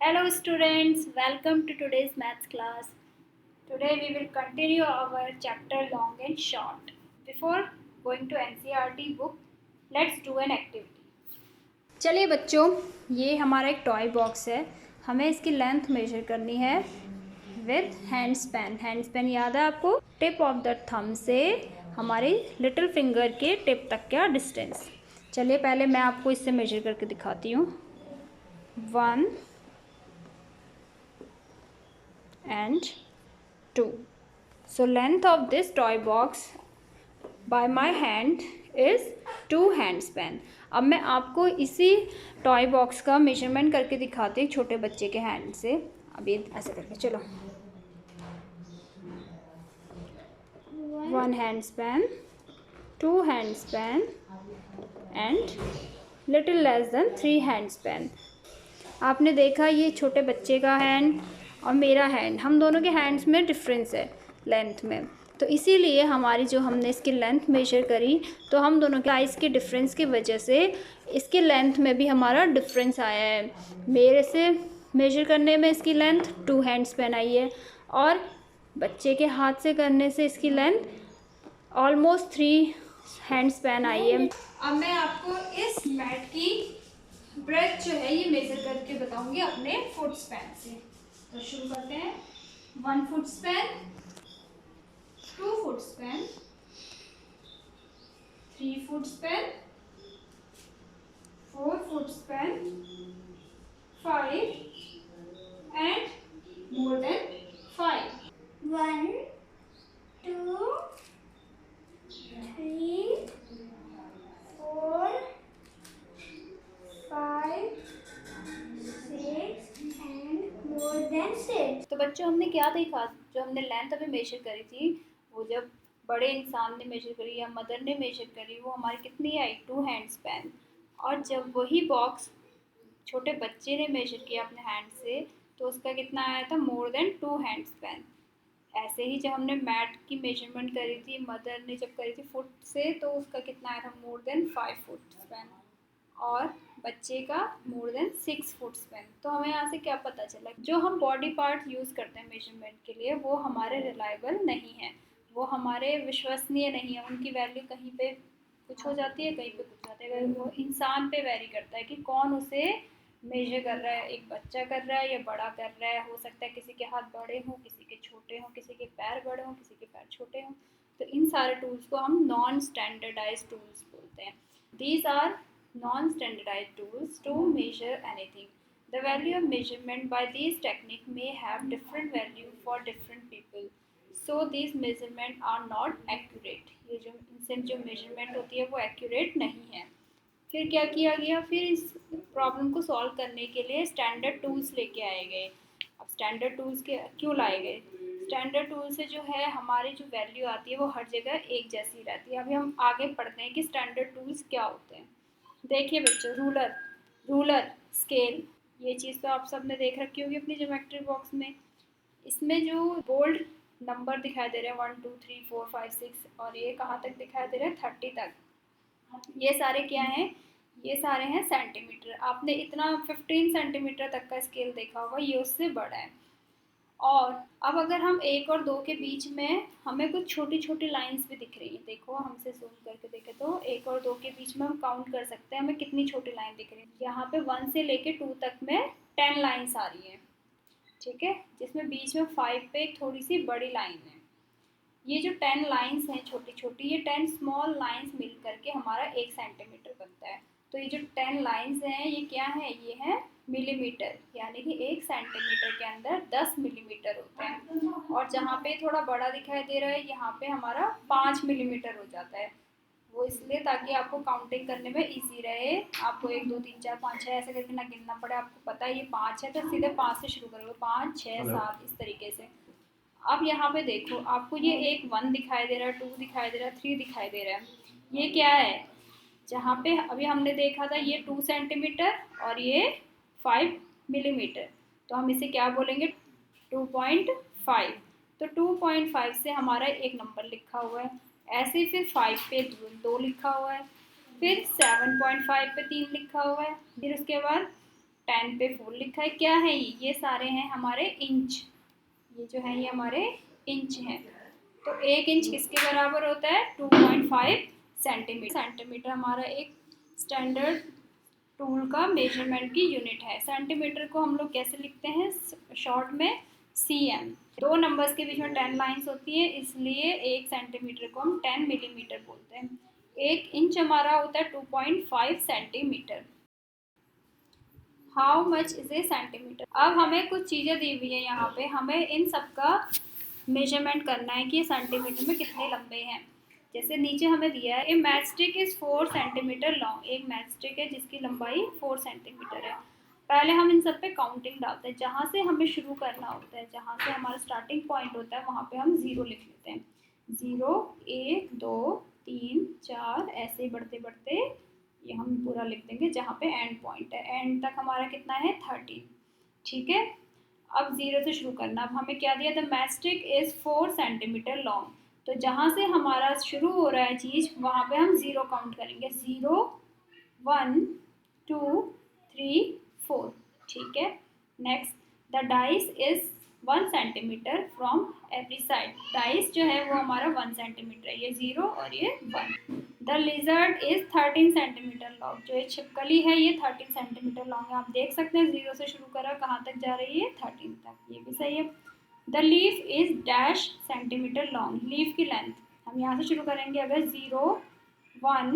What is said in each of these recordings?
Hello students, welcome to today's maths class. Today we will continue our chapter long and short. Before going to NCERT book, let's do an activity. चलिए बच्चों, ये हमारा एक toy box है. हमें इसकी length major करनी है with hand span. Hand span याद है आपको? टिप ऑफ द थंब से हमारी लिटिल फिंगर के टिप तक का डिस्टेंस. चलिए पहले मैं आपको इससे मेजर करके दिखाती हूँ. 1 and 2. So length of this toy box by my hand is 2 hand span. अब मैं आपको इसी टॉय बॉक्स का मेजरमेंट करके दिखाती हूँ छोटे बच्चे के हैंड से. अब ये ऐसे करके चलो. 1 hand span, 2 hand span and little less than 3 hand span. आपने देखा ये छोटे बच्चे का हैंड और मेरा हैंड, हम दोनों के हैंड्स में डिफरेंस है लेंथ में. तो इसीलिए हमारी जो हमने इसकी लेंथ मेजर करी तो हम दोनों के साइज़ के डिफरेंस की वजह से इसके लेंथ में भी हमारा डिफरेंस आया है. मेरे से मेजर करने में इसकी लेंथ 2 हैंड स्पैन आई है और बच्चे के हाथ से करने से इसकी लेंथ ऑलमोस्ट 3 हैंड स्पैन आई है. अब मैं आपको इस मैट की ब्रेथ जो है ये मेजर करके बताऊंगी अपने फुट स्पैन से. तो शुरू करते हैं. 1 foot span, 2 foot span, 3 foot span, 4 foot span, 5 and more than 5. 1, 2, 3, 4, 5, 6 and more than 6. तो बच्चों हमने क्या देखा? जो हमने लेंथ अभी मेजर करी थी वो जब बड़े इंसान ने मेजर करी या मदर ने मेजर करी वो हमारी कितनी आई? 2 हैंड स्पैन. और जब वही बॉक्स छोटे बच्चे ने मेजर किया अपने हैंड से तो उसका कितना आया था? More than 2 hand span. ऐसे ही जब हमने मैट की मेजरमेंट करी थी मदर ने जब करी थी फुट से तो उसका कितना आया था? More than 5 foot span. और बच्चे का मोर देन 6 फुट स्पैन. तो हमें यहाँ से क्या पता चला? जो हम बॉडी पार्ट यूज़ करते हैं मेजरमेंट के लिए वो हमारे रिलायबल नहीं है, वो हमारे विश्वसनीय नहीं है. उनकी वैल्यू कहीं पे कुछ हो जाती है, कहीं पे कुछ जाता है. वो इंसान पे वेरी करता है कि कौन उसे मेजर कर रहा है. एक बच्चा कर रहा है या बड़ा कर रहा है. हो सकता है किसी के हाथ बड़े हों, किसी के छोटे हों, किसी के पैर बड़े हों, किसी के पैर छोटे हों. तो इन सारे टूल्स को हम नॉन स्टैंडर्डाइज टूल्स बोलते हैं. These are non-standardized tools to measure anything. The value of measurement by these technique may have different value for different people. So these measurement are not accurate. ये जो इनसे जो measurement होती है वो accurate नहीं है. फिर क्या किया गया? फिर इस प्रॉब्लम को सॉल्व करने के लिए स्टैंडर्ड टूल्स लेके आए गए. अब स्टैंडर्ड टूल्स के क्यों लाए गए? स्टैंडर्ड टूल से जो है हमारी जो वैल्यू आती है वो हर जगह एक जैसी रहती है. अभी हम आगे पढ़ते हैं कि स्टैंडर्ड टूल्स क्या होते हैं. देखिए बच्चों, रूलर, स्केल, ये चीज़ तो आप सब ने देख रखी होगी अपनी ज्योमेट्री बॉक्स में. इसमें जो बोल्ड नंबर दिखाई दे रहे हैं 1 2 3 4 5 6 और ये कहाँ तक दिखाई दे रहे हैं? 30 तक. ये सारे क्या हैं? ये सारे हैं सेंटीमीटर. आपने इतना 15 सेंटीमीटर तक का स्केल देखा होगा, ये उससे बड़ा है. और अब अगर हम 1 और 2 के बीच में हमें कुछ छोटी छोटी लाइंस भी दिख रही हैं. देखो हमसे जूम करके देखें तो 1 और 2 के बीच में हम काउंट कर सकते हैं हमें कितनी छोटी लाइन दिख रही है. यहाँ पे 1 से लेके 2 तक में 10 लाइंस आ रही हैं. ठीक है, जिसमें बीच में 5 पे एक थोड़ी सी बड़ी लाइन है. ये जो 10 लाइंस हैं छोटी छोटी, ये 10 स्मॉल लाइंस मिल करके हमारा 1 सेंटीमीटर बनता है. तो ये जो 10 लाइंस हैं ये क्या है? ये है मिलीमीटर. यानी कि 1 सेंटीमीटर के अंदर 10 मिलीमीटर होते हैं. और जहाँ पे थोड़ा बड़ा दिखाई दे रहा है यहाँ पे हमारा 5 मिलीमीटर हो जाता है. वो इसलिए ताकि आपको काउंटिंग करने में इजी रहे. आपको 1 2 3 4 5 6 ऐसे करके ना गिनना पड़े. आपको पता है ये 5 है तो सीधे 5 से शुरू करोगे. 5 6 7 इस तरीके से. अब यहाँ पे देखो आपको ये एक 1 दिखाई दे रहा है, 2 दिखाई दे रहा है, 3 दिखाई दे रहा है. ये क्या है? जहाँ पे अभी हमने देखा था ये 2 सेंटीमीटर और ये 5 मिलीमीटर. तो हम इसे क्या बोलेंगे? 2.5. तो 2.5 से हमारा एक नंबर लिखा हुआ है. ऐसे ही फिर 5 पे 2 लिखा हुआ है. फिर 7.5 पे 3 लिखा हुआ है. फिर उसके बाद 10 पे 4 लिखा है। क्या है ये सारे हैं हमारे इंच। ये जो है ये हमारे इंच हैं। तो 1 इंच किसके बराबर होता है? 2.5 सेंटीमीटर। सेंटीमीटर हमारा एक स्टैंडर्ड टूल का मेजरमेंट की यूनिट है। सेंटीमीटर को हम लोग कैसे लिखते हैं? शॉर्ट में cm। 2 नंबर्स के बीच में 10 लाइंस होती है, इसलिए 1 सेंटीमीटर को हम 10 मिलीमीटर बोलते हैं। 1 इंच हमारा होता है 2.5 centimetre. How much is a centimetre? अब हमें कुछ चीज़ें दी हुई है यहाँ पे, हमें इन सब का मेजरमेंट करना है कि ये सेंटीमीटर में कितने लंबे हैं। जैसे नीचे हमें दिया है a match stick is 4 centimeters long. एक मैच स्टिक है जिसकी लंबाई 4 सेंटीमीटर है। पहले हम इन सब पे काउंटिंग डालते हैं, जहाँ से हमें शुरू करना होता है, जहाँ से हमारा स्टार्टिंग पॉइंट होता है वहाँ पे हम 0 लिख लेते हैं। 0 1 2 3 4 ऐसे ही बढ़ते बढ़ते ये हम पूरा लिख देंगे जहाँ पे एंड पॉइंट है। एंड तक हमारा कितना है? 13। ठीक है, अब 0 से शुरू करना। अब हमें क्या दिया? The match stick is 4 centimeters long. तो जहाँ से हमारा शुरू हो रहा है चीज़ वहाँ पे हम 0 काउंट करेंगे। 0 1 2 3 4। ठीक है, next the dice is 1 centimetre from every side. Dice जो है वो हमारा 1 सेंटीमीटर है, ये 0 और ये 1। The lizard is 13 centimetre long. जो ये छिपकली है ये 13 सेंटीमीटर लॉन्ग है। आप देख सकते हैं 0 से शुरू करा कहाँ तक जा रही है? 13 तक, ये भी सही है। The leaf is dash centimetre long. Leaf की लेंथ हम यहाँ से शुरू करेंगे। अगर 0 1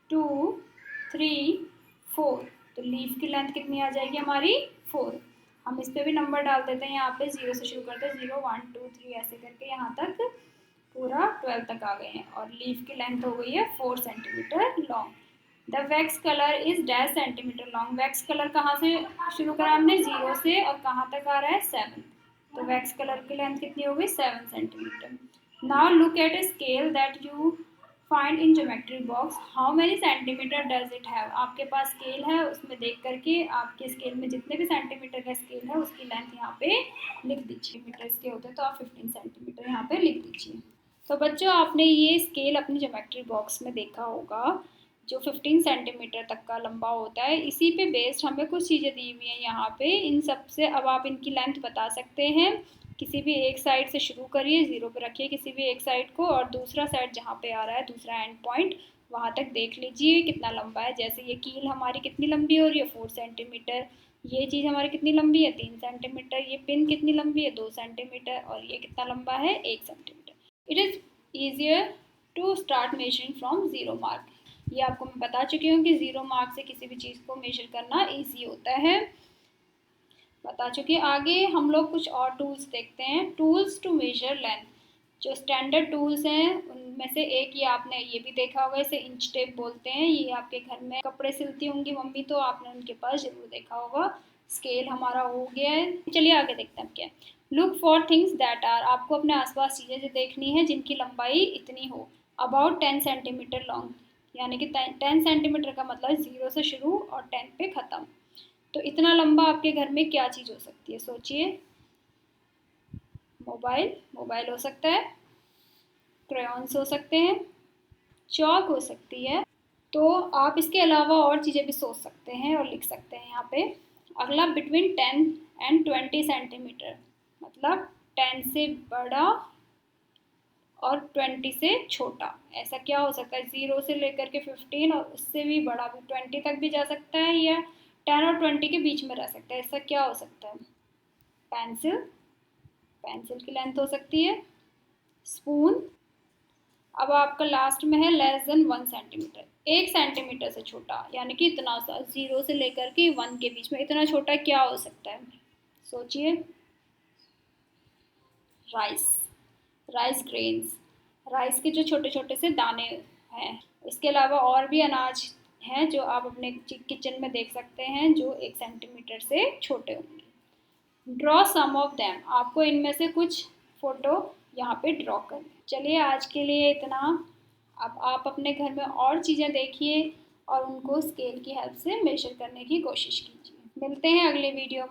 2 3 4 तो लीफ की लेंथ कितनी आ जाएगी हमारी? 4। हम इस पर भी नंबर डाल देते हैं। यहाँ पे 0 से शुरू करते हैं, 0 1 2 3 ऐसे करके यहाँ तक पूरा 12 तक आ गए हैं। और लीफ की लेंथ हो गई है 4 centimeters long. The wax colour is dash centimetre long. Wax colour कहाँ से शुरू करा हमने? 0 से, और कहाँ तक आ रहा है? 7। तो वैक्स कलर की लेंथ कितनी हो गई? 7 centimetre. Now look at a scale that you find in geometry box. How many centimetre does it have? आपके पास स्केल है, उसमें देख करके आपके स्केल में जितने भी सेंटीमीटर का स्केल है उसकी लेंथ यहाँ पे लिख दीजिए। मीटर्स के होते हैं तो आप 15 सेंटीमीटर यहाँ पे लिख दीजिए। तो बच्चों आपने ये स्केल अपनी ज्योमेट्री बॉक्स में देखा होगा जो 15 सेंटीमीटर तक का लंबा होता है। इसी पे बेस्ड हमें कुछ चीज़ें दी हुई हैं यहाँ पे। इन सब से अब आप इनकी लेंथ बता सकते हैं। किसी भी एक साइड से शुरू करिए, 0 पे रखिए किसी भी एक साइड को, और दूसरा साइड जहाँ पे आ रहा है, दूसरा एंड पॉइंट, वहाँ तक देख लीजिए कितना लंबा है। जैसे ये कील हमारी कितनी लंबी हो रही है? 4 सेंटीमीटर। ये चीज़ हमारी कितनी लंबी है? 3 सेंटीमीटर। ये पिन कितनी लंबी है? 2 सेंटीमीटर। और ये कितना लंबा है? 1 centimetre. It is easier to start measuring from 0 mark. ये आपको मैं बता चुकी हूँ कि 0 मार्क से किसी भी चीज़ को मेजर करना ईजी होता है, बता चुकी। आगे हम लोग कुछ और टूल्स देखते हैं। Tools to measure length. जो स्टैंडर्ड टूल्स हैं उनमें से एक ये आपने ये भी देखा होगा, इसे इंच टेप बोलते हैं। ये आपके घर में कपड़े सिलती होंगी मम्मी, तो आपने उनके पास जरूर देखा होगा। स्केल हमारा हो गया है। चलिए आगे देखते हैं क्या। Look for things that are. आपको अपने आसपास चीज़ें देखनी है जिनकी लंबाई इतनी हो, अबाउट 10 सेंटीमीटर लॉन्ग। यानी कि 10 सेंटीमीटर का मतलब 0 से शुरू और 10 पे ख़त्म। तो इतना लंबा आपके घर में क्या चीज़ हो सकती है? सोचिए। मोबाइल, मोबाइल हो सकता है, क्रेयॉन्स हो सकते हैं, चॉक हो सकती है। तो आप इसके अलावा और चीज़ें भी सोच सकते हैं और लिख सकते हैं यहाँ पे। अगला बिटवीन 10 एंड 20 सेंटीमीटर, मतलब 10 से बड़ा और 20 से छोटा। ऐसा क्या हो सकता है? 0 से लेकर के 15 और उससे भी बड़ा भी 20 तक भी जा सकता है, या 10 और 20 के बीच में रह सकता है। ऐसा क्या हो सकता है? पेंसिल, पेंसिल की लेंथ हो सकती है। स्पून। अब आपका लास्ट में है लेस देन 1 सेंटीमीटर, 1 सेंटीमीटर से छोटा, यानी कि इतना सा 0 से लेकर के 1 के बीच में इतना छोटा क्या हो सकता है? सोचिए। राइस, राइस ग्रेन्स, राइस के जो छोटे छोटे से दाने हैं। इसके अलावा और भी अनाज हैं जो आप अपने किचन में देख सकते हैं जो 1 सेंटीमीटर से छोटे होंगे। Draw some of them. आपको इनमें से कुछ फोटो यहाँ पे ड्रॉ कर। चलिए आज के लिए इतना। अब आप अपने घर में और चीज़ें देखिए और उनको स्केल की हेल्प से मेजर करने की कोशिश कीजिए। मिलते हैं अगले वीडियो में।